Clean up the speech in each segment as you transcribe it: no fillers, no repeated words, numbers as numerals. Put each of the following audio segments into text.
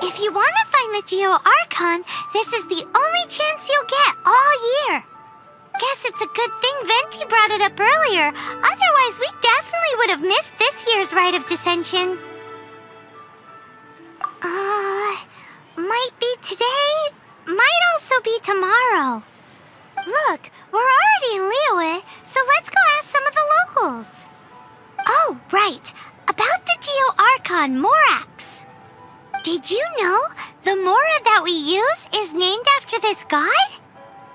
If you want to find the Geo-Archon, this is the only chance you'll get all year. Guess it's a good thing Venti brought it up earlier. Otherwise, we definitely would have missed this year's Rite of Descension. Might be today, might also be tomorrow. Look, we're already in Liyue, so let's go ask some of the locals. Oh, right. About the Geo-Archon Morax. Did you know the Mora that we use is named after this god?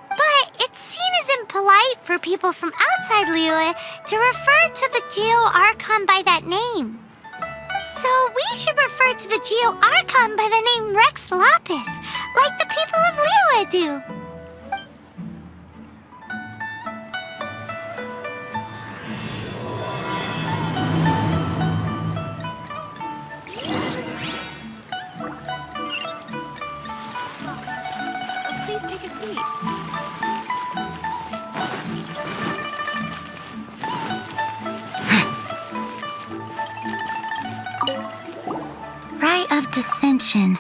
But it's seen as impolite for people from outside Liyue to refer to the Geo-Archon by that name. So we should refer to the Geo-Archon by the name Rex Lapis, like the people of Liyue do. Please take a seat. Rite of Descension.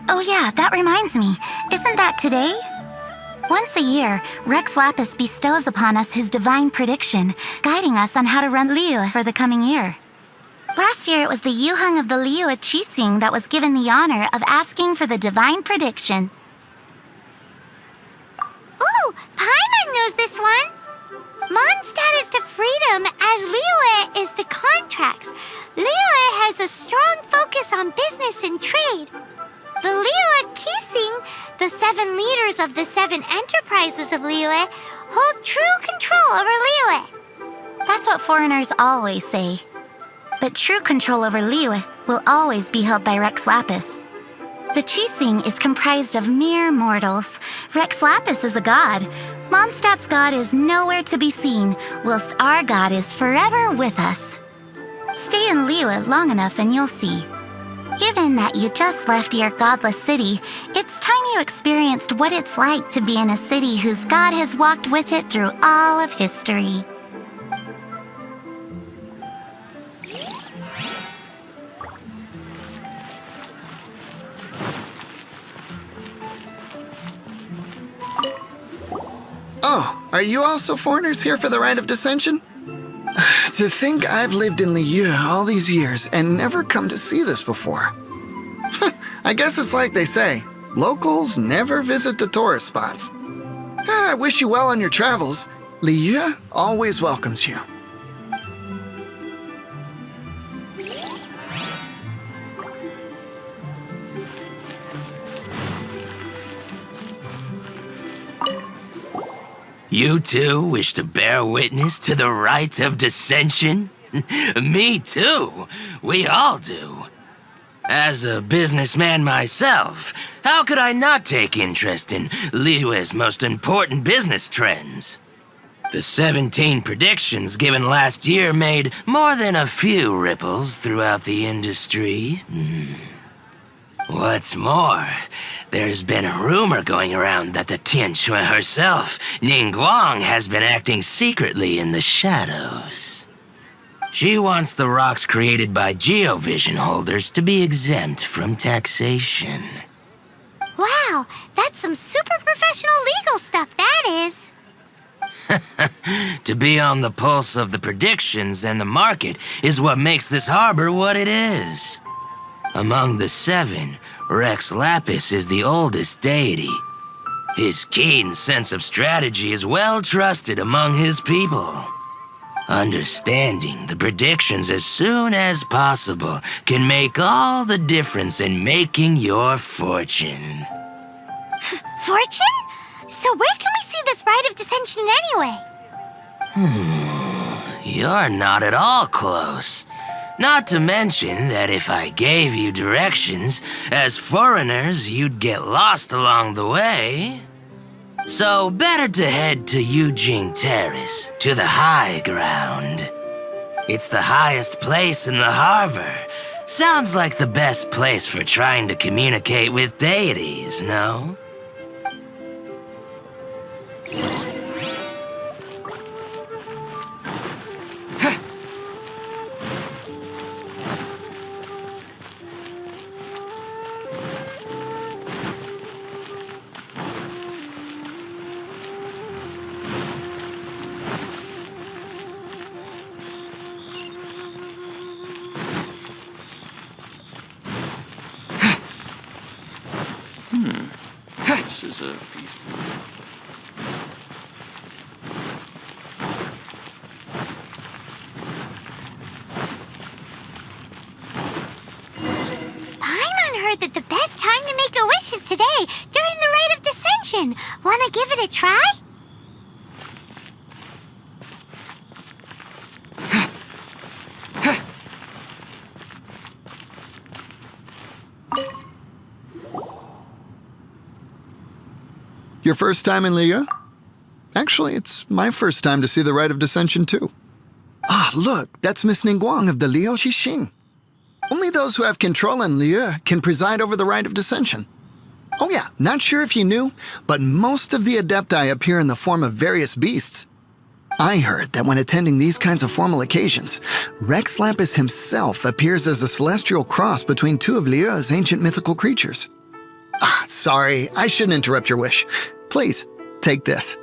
Oh yeah, that reminds me. Isn't that today? Once a year, Rex Lapis bestows upon us his divine prediction, guiding us on how to run Liyue for the coming year. Last year, it was the Yuheng of the Liyue Qixing that was given the honor of asking for the divine prediction. Ooh, Paimon knows this one. Mondstadt is to freedom as Liyue is to contracts. Liyue has a strong focus on business and trade. The Liyue Qixing, the 7 leaders of the 7 enterprises of Liyue, hold true control over Liyue. That's what foreigners always say. But true control over Liyue will always be held by Rex Lapis. The Qixing is comprised of mere mortals. Rex Lapis is a god. Mondstadt's god is nowhere to be seen, whilst our god is forever with us. Stay in Liyue long enough and you'll see. Given that you just left your godless city, it's time you experienced what it's like to be in a city whose god has walked with it through all of history. Oh, are you also foreigners here for the Rite of Descension? To think I've lived in Liyue all these years and never come to see this before. I guess it's like they say, locals never visit the tourist spots. I wish you well on your travels. Liyue always welcomes you. You too wish to bear witness to the Rite of Descension? Me too. We all do. As a businessman myself, how could I not take interest in Liyue's most important business trends? The 17 predictions given last year made more than a few ripples throughout the industry. What's more, there's been a rumor going around that the Tianshui herself, Ningguang, has been acting secretly in the shadows. She wants the rocks created by geovision holders to be exempt from taxation. Wow, that's some super professional legal stuff, that is. To be on the pulse of the predictions and the market is what makes this harbor what it is. Among the 7, Rex Lapis is the oldest deity. His keen sense of strategy is well trusted among his people. Understanding the predictions as soon as possible can make all the difference in making your fortune. Fortune? So where can we see this Rite of Descension anyway? You're not at all close. Not to mention that if I gave you directions, as foreigners, you'd get lost along the way. So better to head to Yujing Terrace, to the high ground. It's the highest place in the harbor. Sounds like the best place for trying to communicate with deities, no? This is a piece. Paimon heard that the best time to make a wish is today, during the rite of descension. Wanna give it a try? Your first time in Liyue? Actually, it's my first time to see the rite of descension, too. Ah, look, that's Miss Ningguang of the Liu Xixing. Only those who have control in Liyue can preside over the rite of descension. Oh yeah, not sure if you knew, but most of the Adepti appear in the form of various beasts. I heard that when attending these kinds of formal occasions, Rex Lapis himself appears as a celestial cross between two of Liyue's ancient mythical creatures. Ah, sorry, I shouldn't interrupt your wish. Please, take this.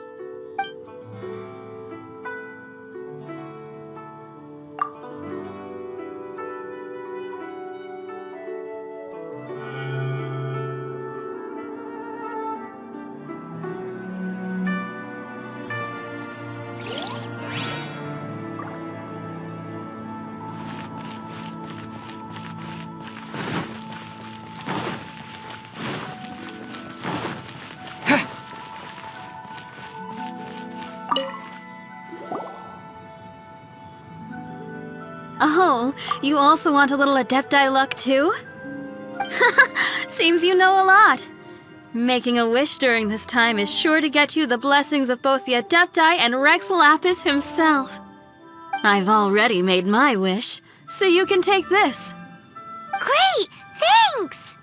Oh, you also want a little Adepti luck too? Seems you know a lot. Making a wish during this time is sure to get you the blessings of both the Adepti and Rex Lapis himself. I've already made my wish, so you can take this. Great! Thanks!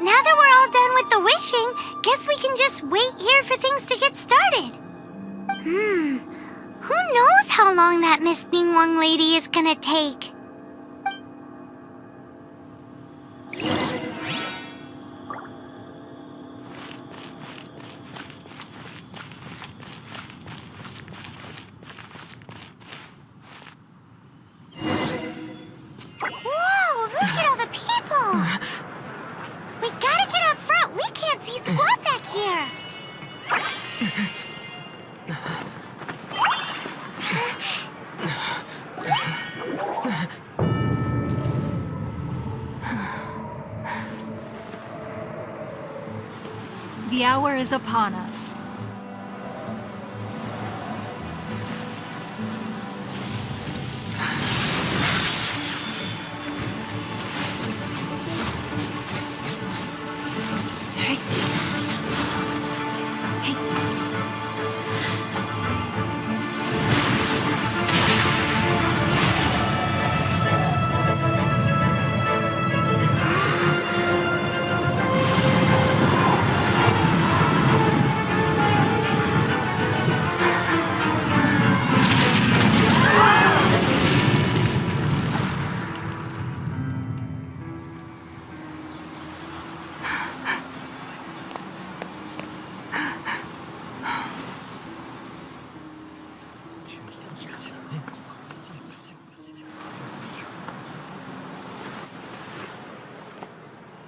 Now that we're all done with the wishing, guess we can just wait here for things to get started. Who knows how long that Miss Ningguang lady is gonna take? Whoa, look at all the people! We gotta get up front. We can't see squat back here. The hour is upon us.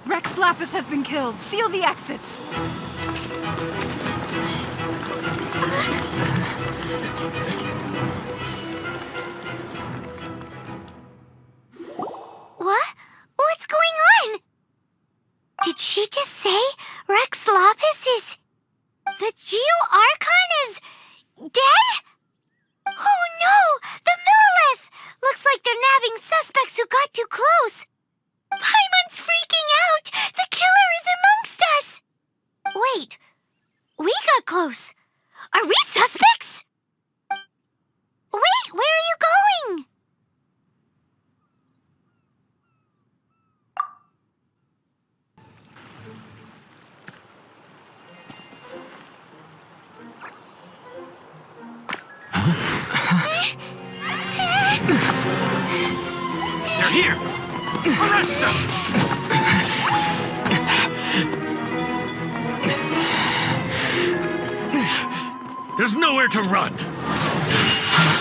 Rex Lapis has been killed. Seal the exits. What? What's going on? Did she just say Rex Lapis is... The Geo-Archon is... dead? Oh no! The Millilith! Looks like they're nabbing suspects who got too close. Paimon's freaking out! The killer is amongst us! Wait, we got close. Are we suspects? Wait, where are you going? They're here! Arrest them! There's nowhere to run.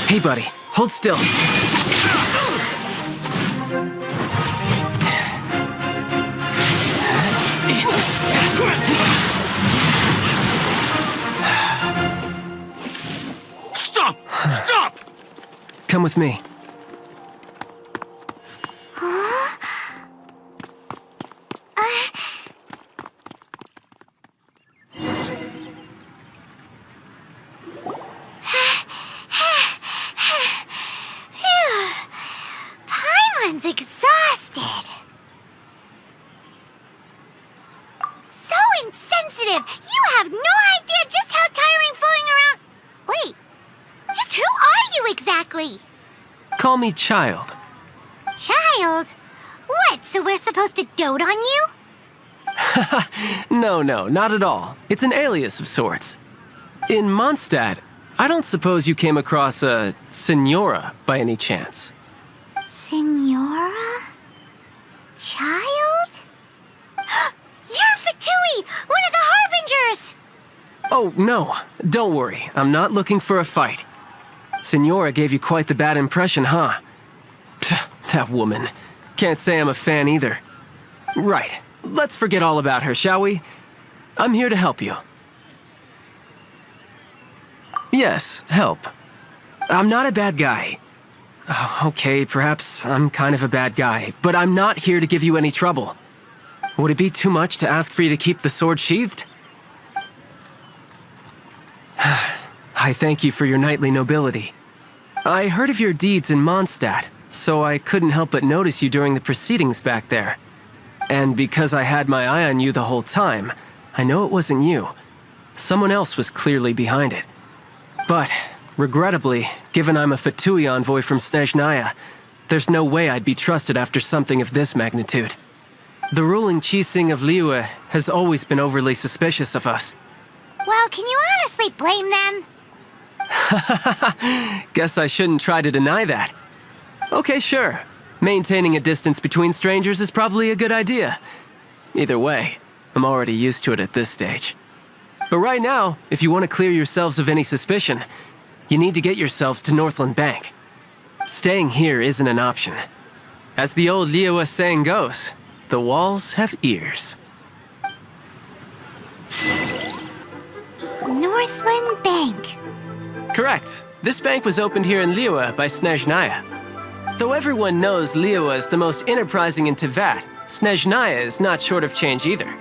Hey, buddy. Hold still. Stop! Stop! Come with me. Paimon's exhausted. So insensitive! You have no idea just how tiring floating around... Wait, just who are you exactly? Call me Child. Child? What, so we're supposed to dote on you? No, not at all. It's an alias of sorts. In Mondstadt, I don't suppose you came across a Senora by any chance. Senora? Child? You're Fatui, one of the Harbingers! Oh, no. Don't worry. I'm not looking for a fight. Senora gave you quite the bad impression, huh? Psst, that woman. Can't say I'm a fan either. Right. Let's forget all about her, shall we? I'm here to help you. Yes, help. I'm not a bad guy. Oh, okay, perhaps I'm kind of a bad guy, but I'm not here to give you any trouble. Would it be too much to ask for you to keep the sword sheathed? I thank you for your knightly nobility. I heard of your deeds in Mondstadt, so I couldn't help but notice you during the proceedings back there. And because I had my eye on you the whole time, I know it wasn't you. Someone else was clearly behind it. But, regrettably, given I'm a Fatui envoy from Snezhnaya, there's no way I'd be trusted after something of this magnitude. The ruling Chising of Liyue has always been overly suspicious of us. Well, can you honestly blame them? Guess I shouldn't try to deny that. Okay, sure. Maintaining a distance between strangers is probably a good idea. Either way, I'm already used to it at this stage. But right now, if you want to clear yourselves of any suspicion, you need to get yourselves to Northland Bank. Staying here isn't an option. As the old Liyue saying goes, the walls have ears. Northland Bank. Correct. This bank was opened here in Liyue by Snezhnaya. Though everyone knows Liyue is the most enterprising in Teyvat, Snezhnaya is not short of change either.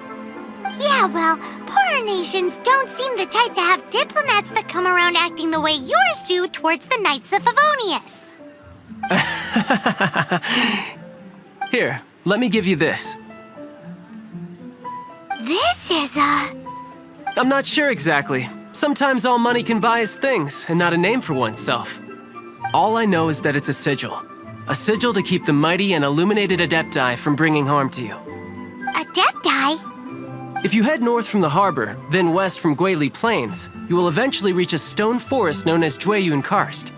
Yeah, well, poorer nations don't seem the type to have diplomats that come around acting the way yours do towards the Knights of Favonius. Here, let me give you this. This is a... I'm not sure exactly. Sometimes all money can buy is things, and not a name for oneself. All I know is that it's a sigil. A sigil to keep the mighty and illuminated Adepti from bringing harm to you. Adepti? If you head north from the harbor, then west from Guili Plains, you will eventually reach a stone forest known as Jueyun Karst.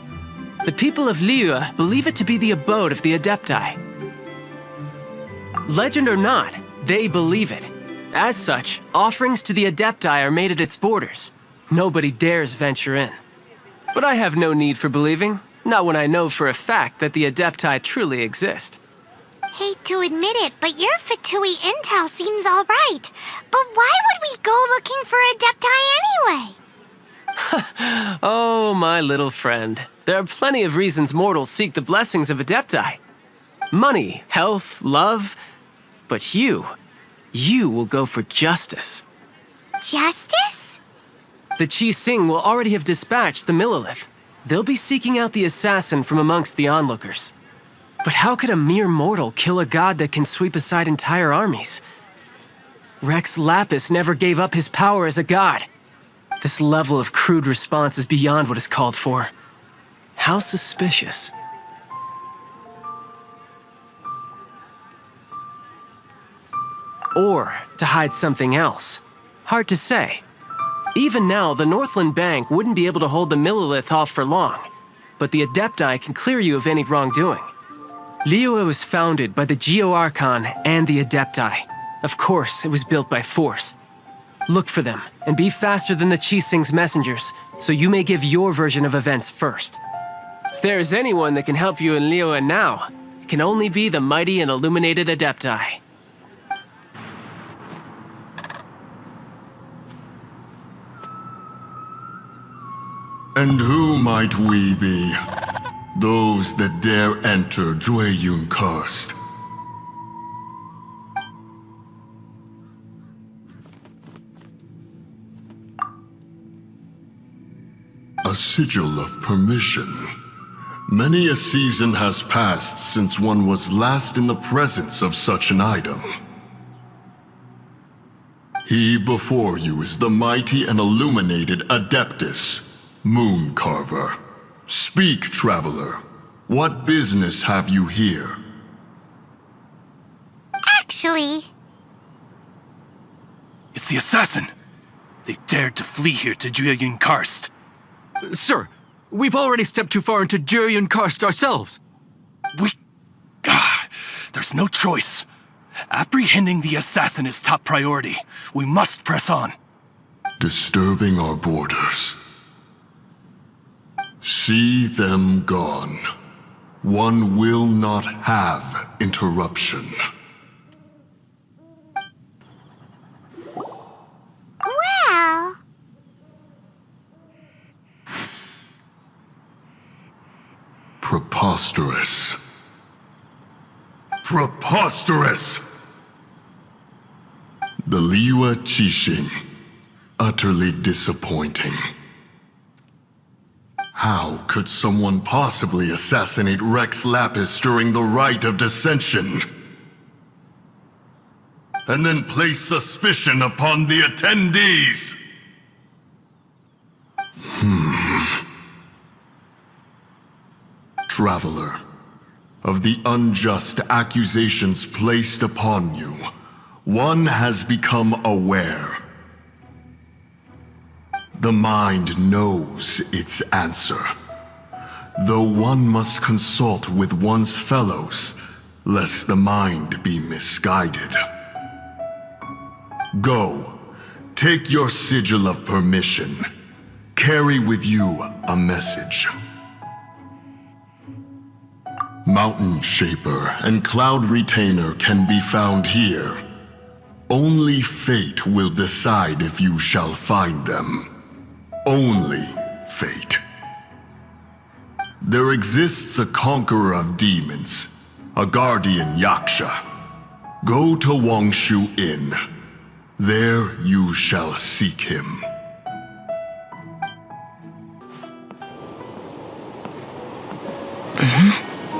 The people of Liyue believe it to be the abode of the Adepti. Legend or not, they believe it. As such, offerings to the Adepti are made at its borders. Nobody dares venture in. But I have no need for believing, not when I know for a fact that the Adepti truly exist. Hate to admit it, but your Fatui intel seems all right. But why would we go looking for Adepti anyway? Oh, my little friend. There are plenty of reasons mortals seek the blessings of Adepti. Money, health, love. But you will go for justice. Justice? The Chising will already have dispatched the Millelith. They'll be seeking out the assassin from amongst the onlookers. But how could a mere mortal kill a god that can sweep aside entire armies? Rex Lapis never gave up his power as a god. This level of crude response is beyond what is called for. How suspicious. Or to hide something else. Hard to say. Even now, the Northland Bank wouldn't be able to hold the Millelith off for long, but the Adepti can clear you of any wrongdoing. Liyue was founded by the Geo-Archon and the Adepti. Of course, it was built by force. Look for them, and be faster than the Qixing's messengers, so you may give your version of events first. If there is anyone that can help you in Liyue now, it can only be the mighty and illuminated Adepti. And who might we be? Those that dare enter Jueyun Cursed. A sigil of permission. Many a season has passed since one was last in the presence of such an item. He before you is the mighty and illuminated Adeptus, Moon Carver. Speak, traveler. What business have you here? Actually... It's the assassin. They dared to flee here to Jueyun Karst. Sir, we've already stepped too far into Jueyun Karst ourselves. There's no choice. Apprehending the assassin is top priority. We must press on. Disturbing our borders. See them gone. One will not have interruption. Well... Preposterous. Preposterous! The Liyue Qixing. Utterly disappointing. How could someone possibly assassinate Rex Lapis during the rite of dissension? And then place suspicion upon the attendees? Traveler, of the unjust accusations placed upon you, one has become aware. The mind knows its answer, though one must consult with one's fellows, lest the mind be misguided. Go, take your sigil of permission. Carry with you a message. Mountain Shaper and Cloud Retainer can be found here. Only fate will decide if you shall find them. Only fate. There exists a conqueror of demons, a guardian Yaksha. Go to Wangshu Inn. There you shall seek him.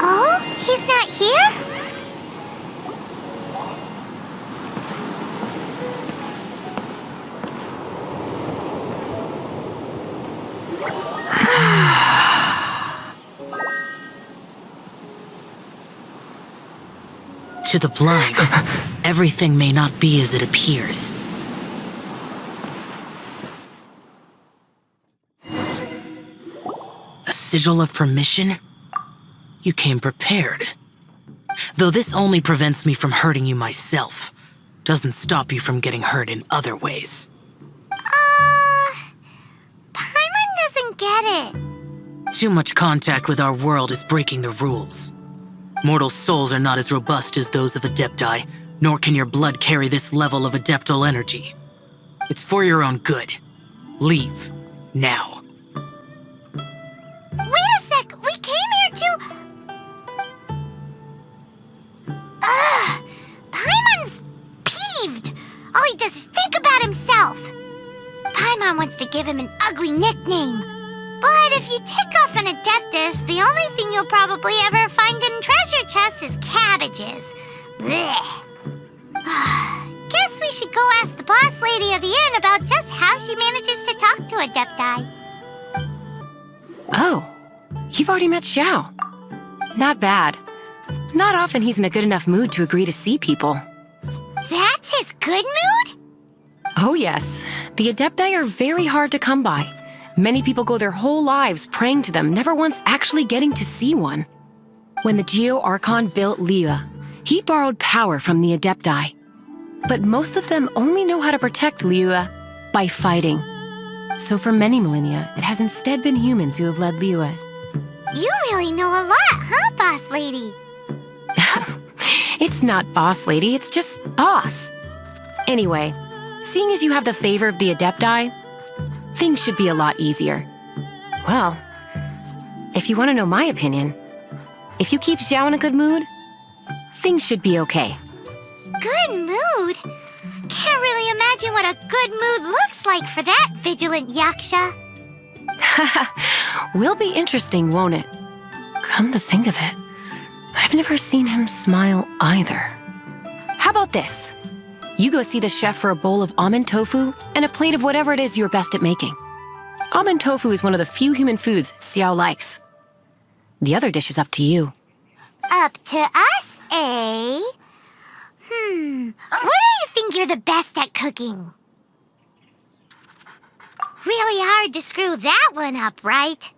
Oh? He's not here? To the blind, everything may not be as it appears. A sigil of permission? You came prepared. Though this only prevents me from hurting you myself, doesn't stop you from getting hurt in other ways. Paimon doesn't get it. Too much contact with our world is breaking the rules. Mortal souls are not as robust as those of Adepti, nor can your blood carry this level of adeptal energy. It's for your own good. Leave. Now. Wait a sec! We came here to... Paimon's peeved! All he does is think about himself. Paimon wants to give him an ugly nickname. But if you tick off an Adeptus, the only thing you'll probably ever find in treasure chests is cabbages. Blech. Guess we should go ask the boss lady of the inn about just how she manages to talk to Adepti. Oh, you've already met Chào. Not bad. Not often he's in a good enough mood to agree to see people. That's his good mood? Oh yes, the Adepti are very hard to come by. Many people go their whole lives praying to them, never once actually getting to see one. When the Geo Archon built Liyue, he borrowed power from the Adepti. but most of them only know how to protect Liyue by fighting. So for many millennia, it has instead been humans who have led Liyue. You really know a lot, huh, boss lady? It's not boss lady, it's just boss. Anyway, seeing as you have the favor of the Adepti, things should be a lot easier. Well, if you want to know my opinion, if you keep Xiao in a good mood, things should be okay. Good mood? Can't really imagine what a good mood looks like for that vigilant yaksha. Will be interesting, won't it? Come to think of it, I've never seen him smile either. How about this? You go see the chef for a bowl of almond tofu and a plate of whatever it is you're best at making. Almond tofu is one of the few human foods Xiao likes. The other dish is up to you. Up to us, eh? What do you think you're the best at cooking? Really hard to screw that one up, right?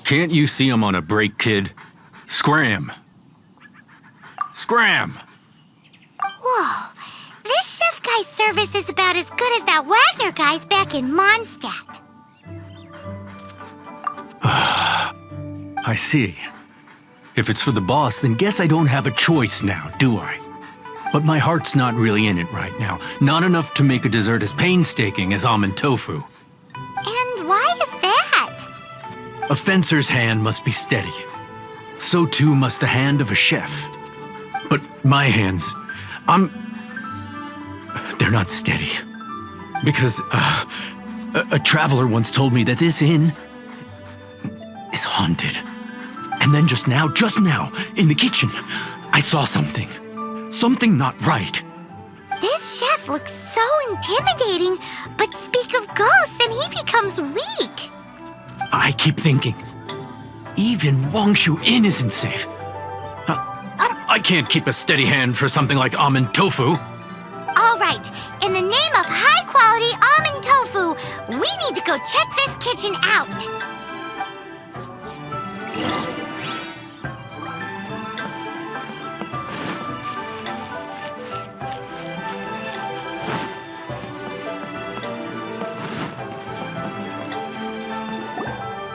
Can't you see I'm on a break, kid? Scram! Scram! Whoa, this chef guy's service is about as good as that Wagner guy's back in Mondstadt. I see. If it's for the boss, then guess I don't have a choice now, do I? But my heart's not really in it right now. Not enough to make a dessert as painstaking as almond tofu. And why is that? A fencer's hand must be steady. So too must the hand of a chef. But my hands, they're not steady. Because a traveler once told me that this inn is haunted. And then just now, in the kitchen, I saw something. Something not right. This chef looks so intimidating, but speak of ghosts and he becomes weak. I keep thinking, even Wangshu Inn isn't safe. I can't keep a steady hand for something like almond tofu. All right, in the name of high-quality almond tofu, we need to go check this kitchen out.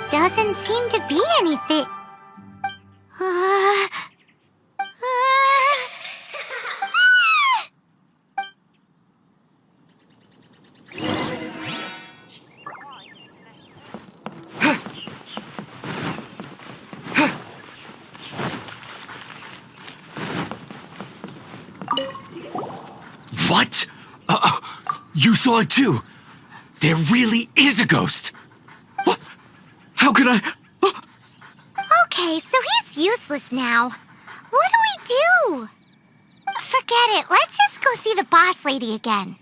Doesn't seem to be anything. What? You saw it too? There really is a ghost. What? How could I? Okay, so he's useless now. What do we do? Forget it. Let's just go see the boss lady again.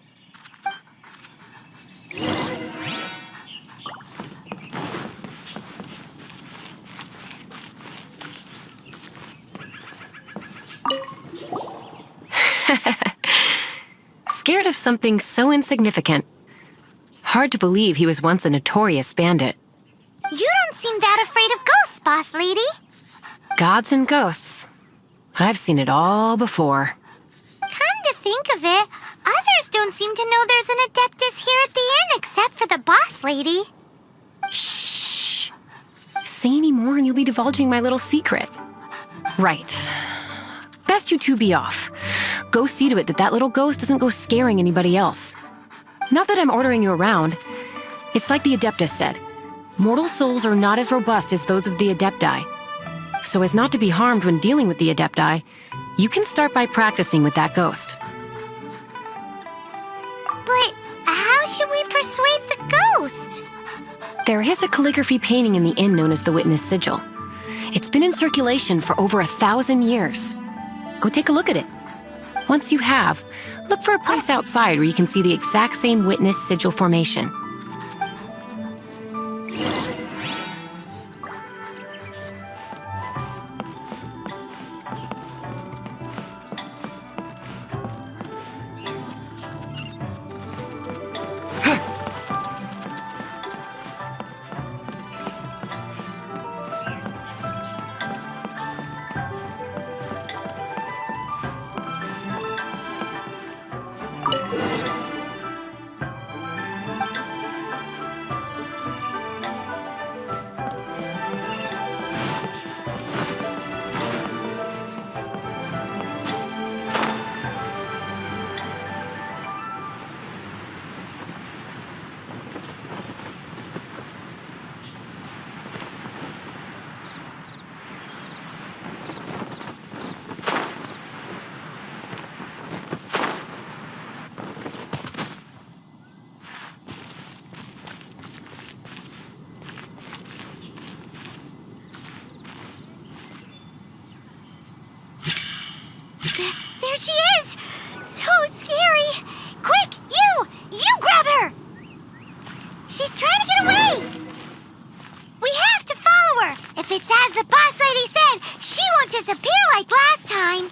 Scared of something so insignificant. Hard to believe he was once a notorious bandit. You don't seem that afraid of ghosts, boss lady. Gods and ghosts. I've seen it all before. Come to think of it, others don't seem to know there's an Adeptus here at the inn except for the boss lady. Shh. Say any more and you'll be divulging my little secret. Right. Best you two be off. Go see to it that little ghost doesn't go scaring anybody else. Not that I'm ordering you around. It's like the Adeptus said. Mortal souls are not as robust as those of the Adepti. So as not to be harmed when dealing with the Adepti, you can start by practicing with that ghost. But how should we persuade the ghost? There is a calligraphy painting in the inn known as the Witness Sigil. It's been in circulation for over 1,000 years. Go take a look at it. Once you have, look for a place outside where you can see the exact same Witness Sigil formation. There she is! So scary! Quick, you grab her! She's trying to get away! We have to follow her! If it's as the boss lady said, she won't disappear like last time!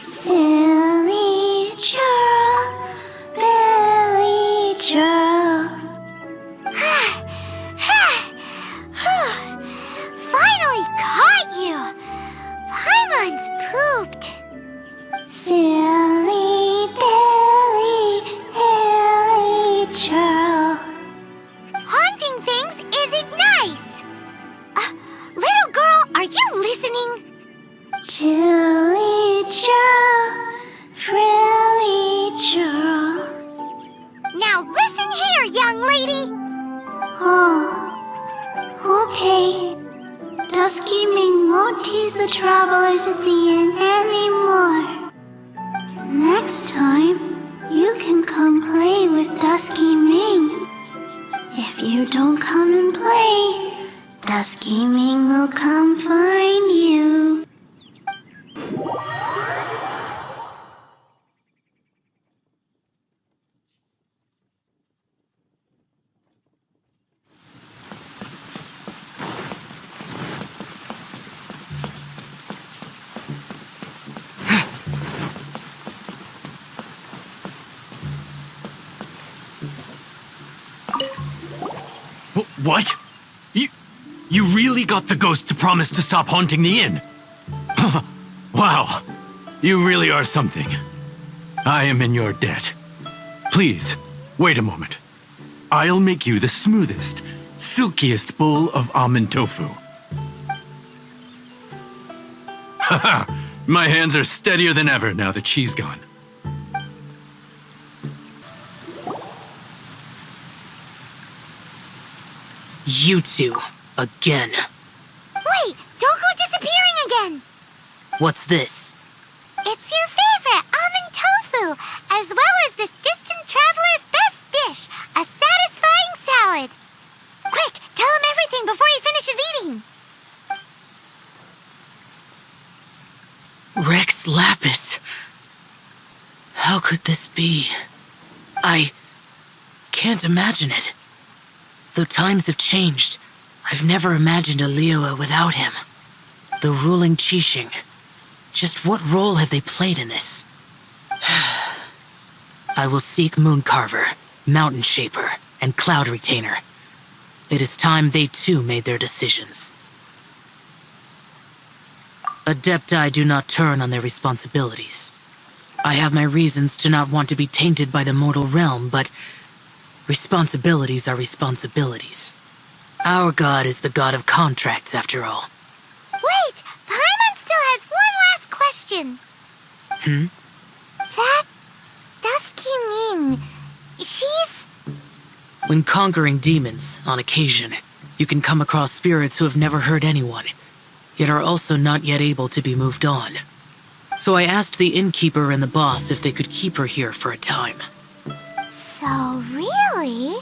Silly churl, Billy churl. Finally caught you! Paimon's pooped. Silly Billy, Billy churl. Haunting things isn't nice. Little girl, are you listening? Chilly churl, frilly churl. Now listen here, young lady. Oh, okay. Dusky Ming won't tease the travelers at the inn anymore. Next time, you can come play with Dusky Ming. If you don't come and play, Dusky Ming will come find you. What? You really got the ghost to promise to stop haunting the inn? Wow, you really are something. I am in your debt. Please, wait a moment. I'll make you the smoothest, silkiest bowl of almond tofu. Haha, my hands are steadier than ever now that she's gone. You two, again. Wait, don't go disappearing again! What's this? It's your favorite almond tofu, as well as this distant traveler's best dish, a satisfying salad. Quick, tell him everything before he finishes eating. Rex Lapis. How could this be? I can't imagine it. Though times have changed, I've never imagined a Liyue without him. The ruling Qixing. Just what role have they played in this? I will seek Moon Carver, Mountain Shaper, and Cloud Retainer, It is time they too made their decisions. Adepti do not turn on their responsibilities. I have my reasons to not want to be tainted by the mortal realm, but responsibilities are responsibilities. Our god is the god of contracts, after all. Wait! Paimon still has one last question. That Dusky Ming, she's... When conquering demons, on occasion, you can come across spirits who have never hurt anyone, yet are also not yet able to be moved on. So I asked the innkeeper and the boss if they could keep her here for a time. So really,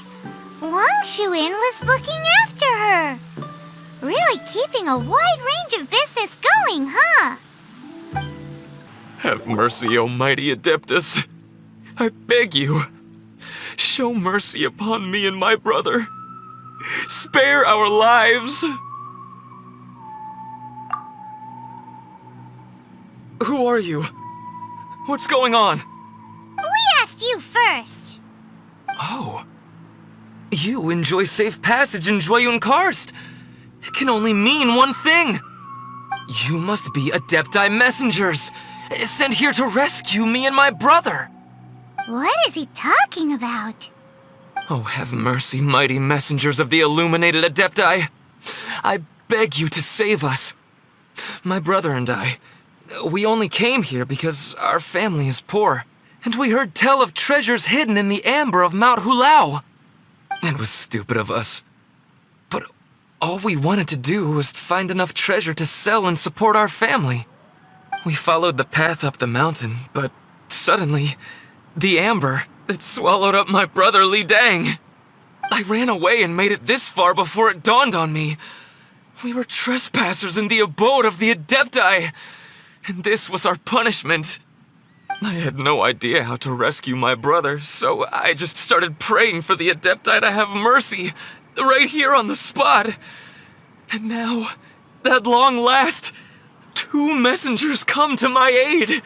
Wang Shuin was looking after her. Really keeping a wide range of business going, huh? Have mercy, O mighty Adeptus. I beg you, show mercy upon me and my brother. Spare our lives. Who are you? What's going on? We asked you first. Oh. You enjoy safe passage in Joyun Karst. It can only mean one thing. You must be Adepti messengers, sent here to rescue me and my brother. What is he talking about? Oh, have mercy, mighty messengers of the illuminated Adepti. I beg you to save us. My brother and I, we only came here because our family is poor, and we heard tell of treasures hidden in the amber of Mount Hulao. It was stupid of us. But all we wanted to do was find enough treasure to sell and support our family. We followed the path up the mountain, but suddenly, the amber, it swallowed up my brother Li Dang. I ran away and made it this far before it dawned on me. We were trespassers in the abode of the Adepti, and this was our punishment. I had no idea how to rescue my brother, so I just started praying for the Adepti to have mercy, right here on the spot. And now, at long last, 2 messengers come to my aid.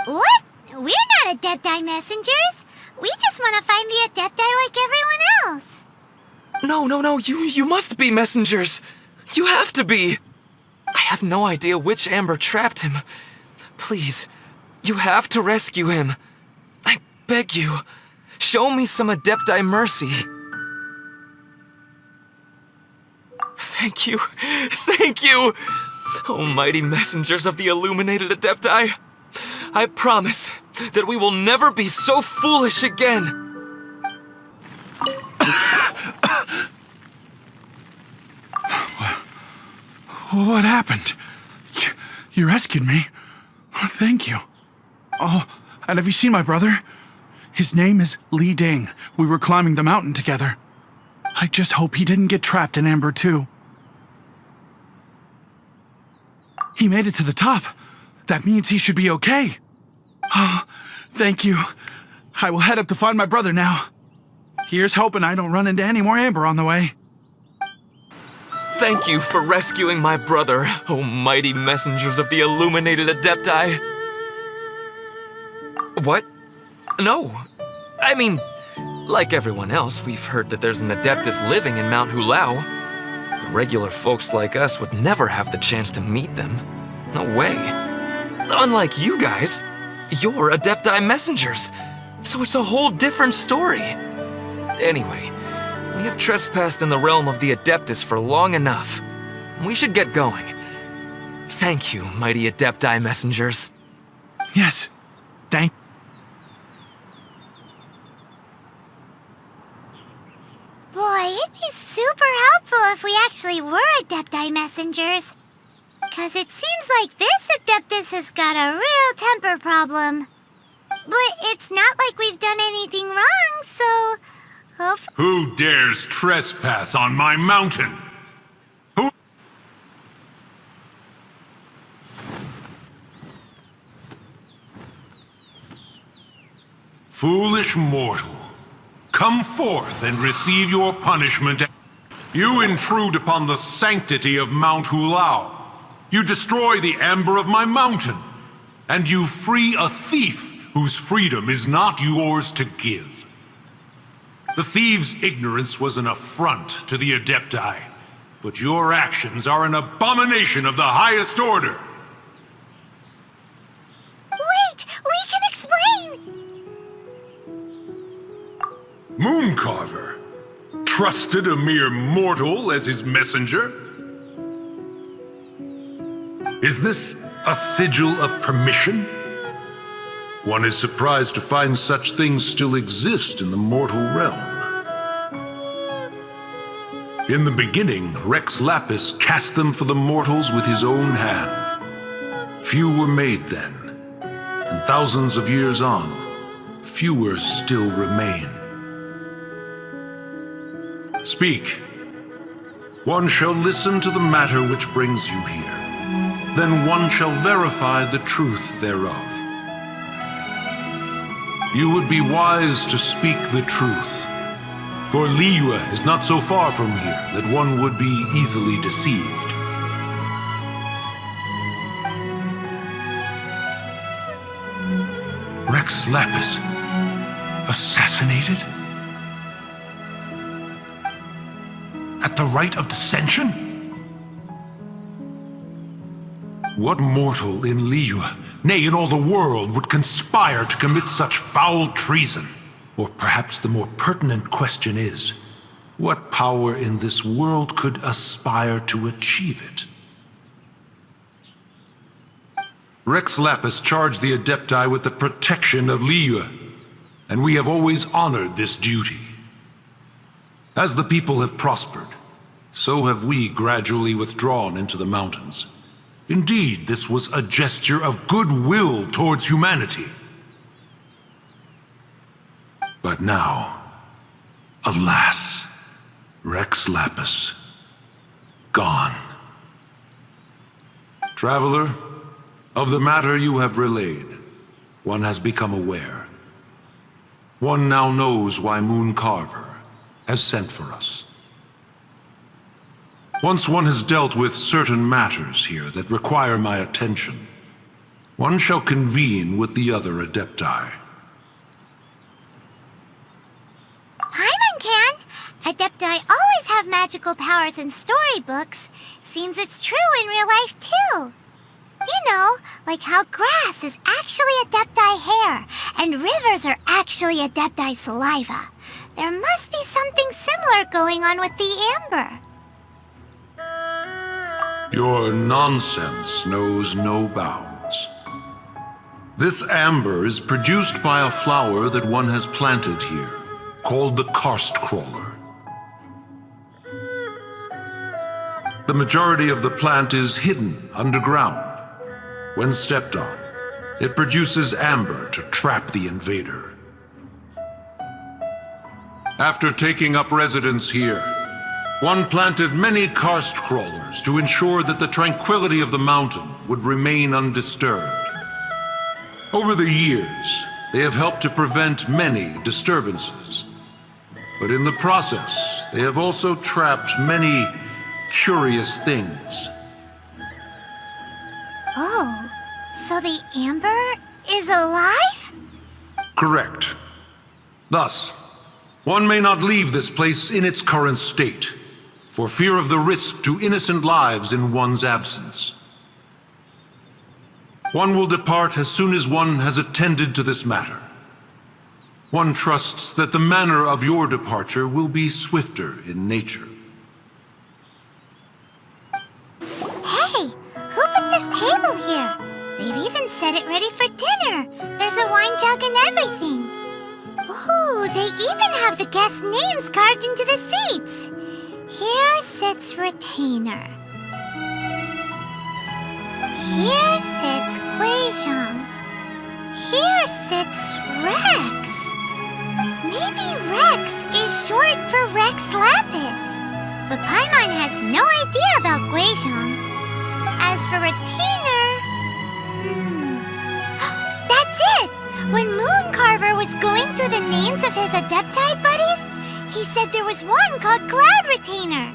What? We're not Adepti messengers. We just want to find the Adepti like everyone else. No, you must be messengers. You have to be. I have no idea which amber trapped him. Please, you have to rescue him. I beg you, show me some Adepti mercy. Thank you, almighty messengers of the illuminated Adepti. I promise that we will never be so foolish again. What happened? You rescued me. Thank you. Oh, and have you seen my brother? His name is Li Ding. We were climbing the mountain together. I just hope he didn't get trapped in Amber too. He made it to the top. That means he should be okay. Oh, thank you. I will head up to find my brother now. Here's hoping I don't run into any more Amber on the way. Thank you for rescuing my brother, O mighty messengers of the illuminated Adepti. What? No. I mean, like everyone else, we've heard that there's an Adeptus living in Mount Hulao. The regular folks like us would never have the chance to meet them. No way. Unlike you guys, you're Adepti messengers, so it's a whole different story. Anyway, we have trespassed in the realm of the Adeptus for long enough. We should get going. Thank you, mighty Adepti messengers. Yes, thank you. Boy, it'd be super helpful if we actually were Adepti messengers. 'Cause it seems like this Adeptus has got a real temper problem. But it's not like we've done anything wrong, so... Who dares trespass on my mountain? Who? Foolish mortal. Come forth and receive your punishment. You intrude upon the sanctity of Mount Hulao. You destroy the amber of my mountain. And you free a thief whose freedom is not yours to give. The thieves' ignorance was an affront to the Adepti, but your actions are an abomination of the highest order. Wait, we can explain! Mooncarver trusted a mere mortal as his messenger? Is this a sigil of permission? One is surprised to find such things still exist in the mortal realm. In the beginning, Rex Lapis cast them for the mortals with his own hand. Few were made then, and thousands of years on, fewer still remain. Speak. One shall listen to the matter which brings you here. Then one shall verify the truth thereof. You would be wise to speak the truth, for Liyue is not so far from here that one would be easily deceived. Rex Lapis assassinated? At the rite of dissension? What mortal in Liyue, nay, in all the world, would conspire to commit such foul treason? Or perhaps the more pertinent question is, what power in this world could aspire to achieve it? Rex Lapis charged the Adepti with the protection of Liyue, and we have always honored this duty. As the people have prospered, so have we gradually withdrawn into the mountains. Indeed, this was a gesture of goodwill towards humanity. But now, alas, Rex Lapis, gone. Traveler, of the matter you have relayed, one has become aware. One now knows why Mooncarver has sent for us. Once one has dealt with certain matters here that require my attention, one shall convene with the other Adepti. Paimon can! Adepti always have magical powers in storybooks. Seems it's true in real life, too. You know, like how grass is actually Adepti hair, and rivers are actually Adepti saliva. There must be something similar going on with the amber. Your nonsense knows no bounds. This amber is produced by a flower that one has planted here, called the karst crawler. The majority of the plant is hidden underground. When stepped on, it produces amber to trap the invader. After taking up residence here, one planted many karst crawlers to ensure that the tranquility of the mountain would remain undisturbed. Over the years, they have helped to prevent many disturbances. But in the process, they have also trapped many curious things. Oh, so the amber is alive? Correct. Thus, one may not leave this place in its current state, for fear of the risk to innocent lives in one's absence. One will depart as soon as one has attended to this matter. One trusts that the manner of your departure will be swifter in nature. Hey, who put this table here? They've even set it ready for dinner. There's a wine jug and everything. Ooh, they even have the guests' names carved into the seats. Here sits Retainer. Here sits Guizhong. Here sits Rex. Maybe Rex is short for Rex Lapis. But Paimon has no idea about Guizhong. As for Retainer... That's it! When Mooncarver was going through the names of his Adepti buddies, he said there was one called Cloud Retainer.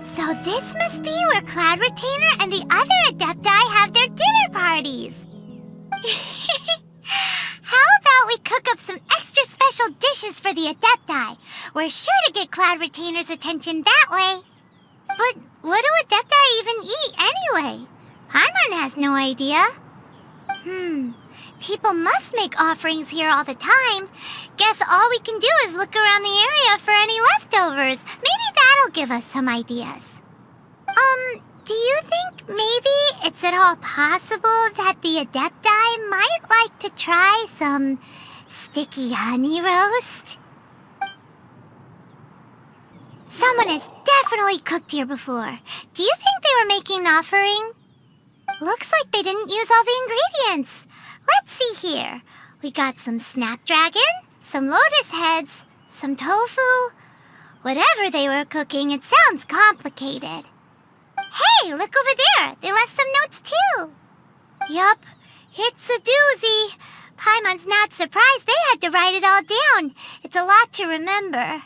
So this must be where Cloud Retainer and the other Adepti have their dinner parties. How about we cook up some extra special special dishes for the Adepti. We're sure to get Cloud Retainer's attention that way. But what do Adepti even eat anyway? Paimon has no idea. People must make offerings here all the time. Guess all we can do is look around the area for any leftovers. Maybe that'll give us some ideas. Do you think maybe it's at all possible that the Adepti might like to try some sticky honey roast? Someone has definitely cooked here before. Do you think they were making an offering? Looks like they didn't use all the ingredients. Let's see here. We got some snapdragon, some lotus heads, some tofu. Whatever they were cooking, it sounds complicated. Hey, look over there. They left some notes too. Yup, it's a doozy. Paimon's not surprised they had to write it all down. It's a lot to remember.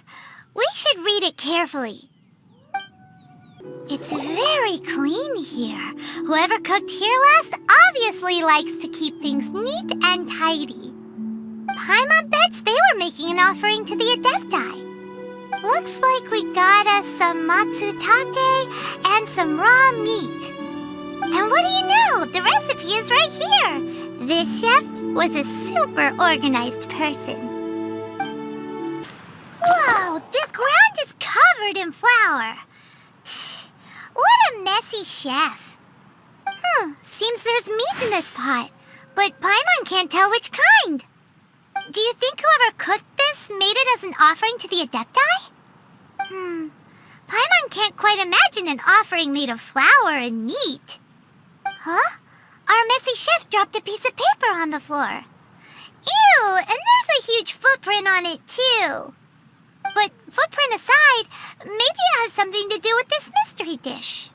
We should read it carefully. It's very clean here. Whoever cooked here last obviously likes to keep things neat and tidy. Paimon bets they were making an offering to the Adepti. Looks like we got us some matsutake and some raw meat. And what do you know? The recipe is right here. This chef was a super organized person. Whoa, the ground is covered in flour. What a messy chef. Seems there's meat in this pot, but Paimon can't tell which kind. Do you think whoever cooked this made it as an offering to the Adepti? Paimon can't quite imagine an offering made of flour and meat. Huh? Our messy chef dropped a piece of paper on the floor. Ew, and there's a huge footprint on it too. But footprint aside, maybe it has something to do with this mystery dish.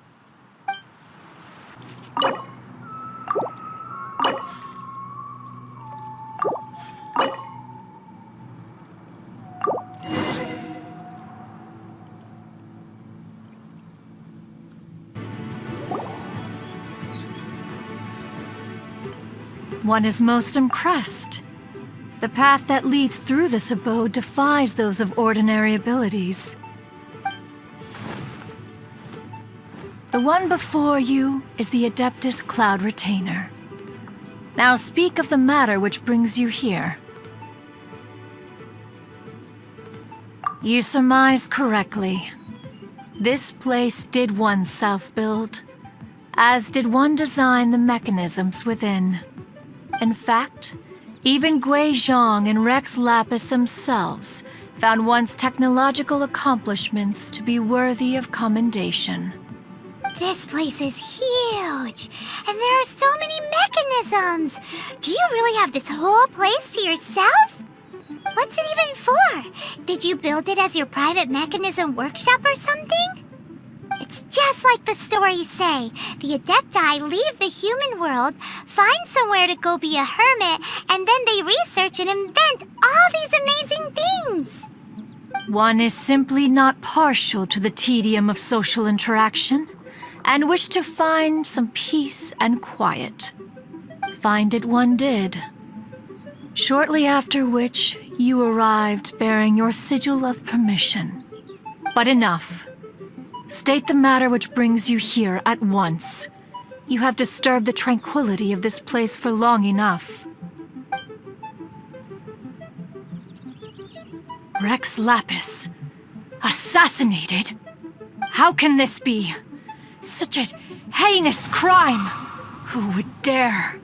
One is most impressed. The path that leads through this abode defies those of ordinary abilities. The one before you is the Adeptus Cloud Retainer. Now speak of the matter which brings you here. You surmise correctly. This place did one self-build, as did one design the mechanisms within. In fact, even Gui Zhang and Rex Lapis themselves found one's technological accomplishments to be worthy of commendation. This place is huge, and there are so many mechanisms. Do you really have this whole place to yourself? What's it even for? Did you build it as your private mechanism workshop or something? It's just like the stories say. The Adepti leave the human world, find somewhere to go be a hermit, and then they research and invent all these amazing things. One is simply not partial to the tedium of social interaction, and wished to find some peace and quiet. Find it one did. Shortly after which, you arrived bearing your sigil of permission. But enough. State the matter which brings you here at once. You have disturbed the tranquility of this place for long enough. Rex Lapis. Assassinated? How can this be? Such a heinous crime! Who would dare?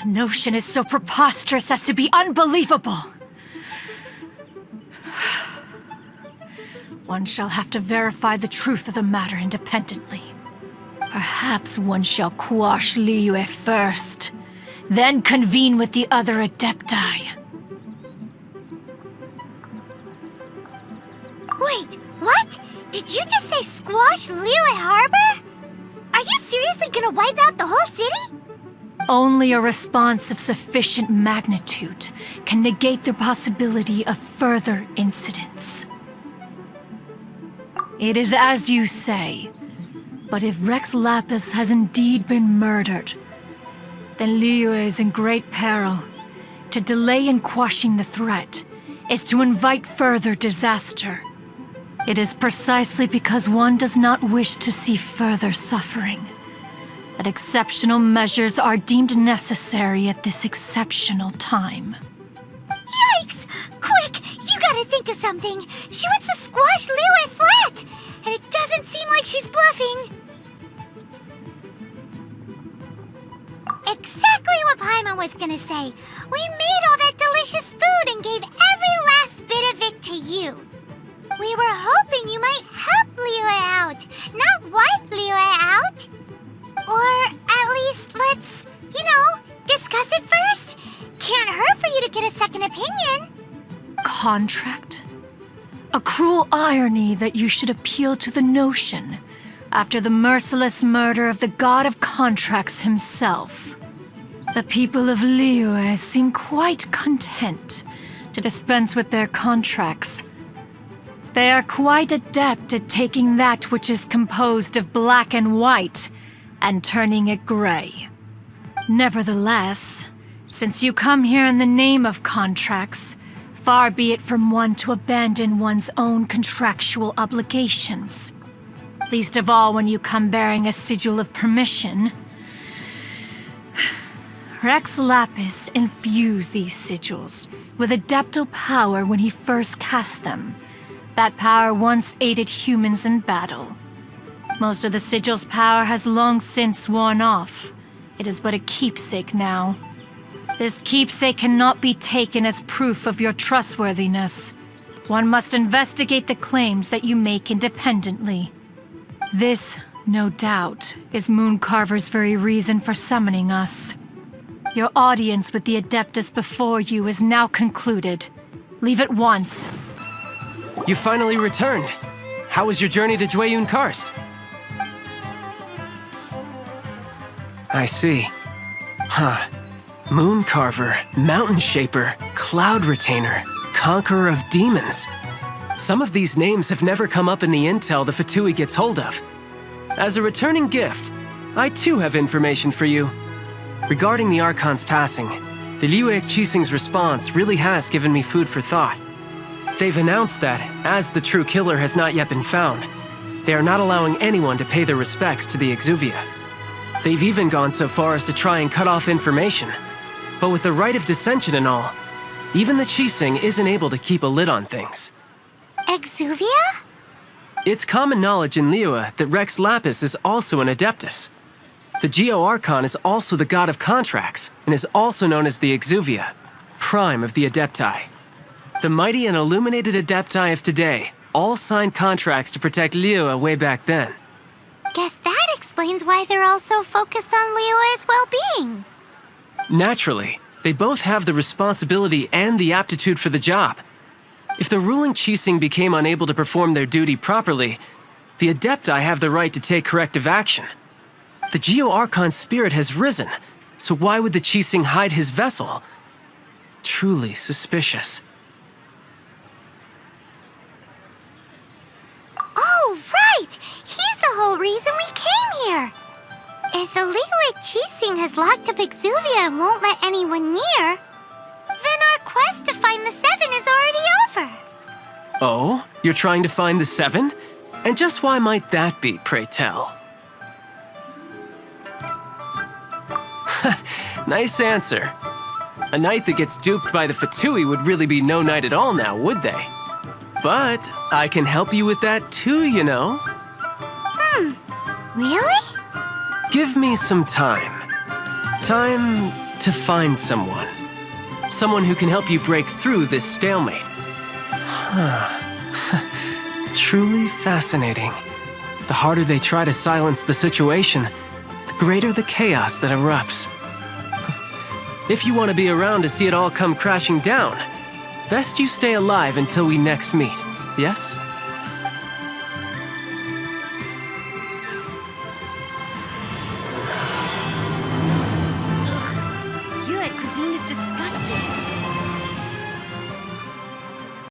The notion is so preposterous as to be unbelievable. One shall have to verify the truth of the matter independently. Perhaps one shall quash Liyue first, then convene with the other Adepti. Wait, what? Did you just say squash Liyue Harbor? Are you seriously gonna wipe out the whole city? Only a response of sufficient magnitude can negate the possibility of further incidents. It is as you say, but if Rex Lapis has indeed been murdered, then Liyue is in great peril. To delay in quashing the threat, is to invite further disaster. It is precisely because one does not wish to see further suffering that exceptional measures are deemed necessary at this exceptional time. Yikes! Quick, you gotta think of something. She wants to squash Liyue flat, and it doesn't seem like she's bluffing. Exactly what Paimon was gonna say. We made all that delicious food and gave every last bit of it to you. We were hoping you might help Liyue out, not wipe Liyue out. Or at least let's, discuss it first. Can't hurt for you to get a second opinion. Contract? A cruel irony that you should appeal to the notion after the merciless murder of the god of contracts himself. The people of Liyue seem quite content to dispense with their contracts. They are quite adept at taking that which is composed of black and white and turning it gray. Nevertheless, since you come here in the name of contracts, far be it from one to abandon one's own contractual obligations. Least of all when you come bearing a sigil of permission. Rex Lapis infused these sigils with adeptal power when he first cast them. That power once aided humans in battle. Most of the sigil's power has long since worn off. It is but a keepsake now. This keepsake cannot be taken as proof of your trustworthiness. One must investigate the claims that you make independently. This, no doubt, is Mooncarver's very reason for summoning us. Your audience with the Adeptus before you is now concluded. Leave at once. You finally returned. How was your journey to Jueyun Karst? I see. Mooncarver, Mountain Shaper, Cloud Retainer, Conqueror of Demons. Some of these names have never come up in the intel the Fatui gets hold of. As a returning gift, I too have information for you. Regarding the Archon's passing, the Liyue Qixing's response really has given me food for thought. They've announced that, as the true killer has not yet been found, they are not allowing anyone to pay their respects to the Exuvia. They've even gone so far as to try and cut off information. But with the right of dissension and all, even the Qixing isn't able to keep a lid on things. Exuvia? It's common knowledge in Liyue that Rex Lapis is also an Adeptus. The Geo-Archon is also the god of contracts, and is also known as the Exuvia, prime of the Adepti. The mighty and illuminated Adepti of today all signed contracts to protect Liyue way back then. Guess that explains why they're all so focused on Liyue's well-being. Naturally, they both have the responsibility and the aptitude for the job. If the ruling Qixing became unable to perform their duty properly, the Adepti have the right to take corrective action. The Geo-Archon's spirit has risen, so why would the Qixing hide his vessel? Truly suspicious. Oh, right! He's the whole reason we came here! If the Liyue Qixing has locked up Exuvia and won't let anyone near, then our quest to find the Seven is already over. Oh? You're trying to find the Seven? And just why might that be, pray tell? Nice answer. A knight that gets duped by the Fatui would really be no knight at all now, would they? But I can help you with that too, you know. Really? Give me some time. Time to find someone. Someone who can help you break through this stalemate. Truly fascinating. The harder they try to silence the situation, the greater the chaos that erupts. If you want to be around to see it all come crashing down, best you stay alive until we next meet, yes?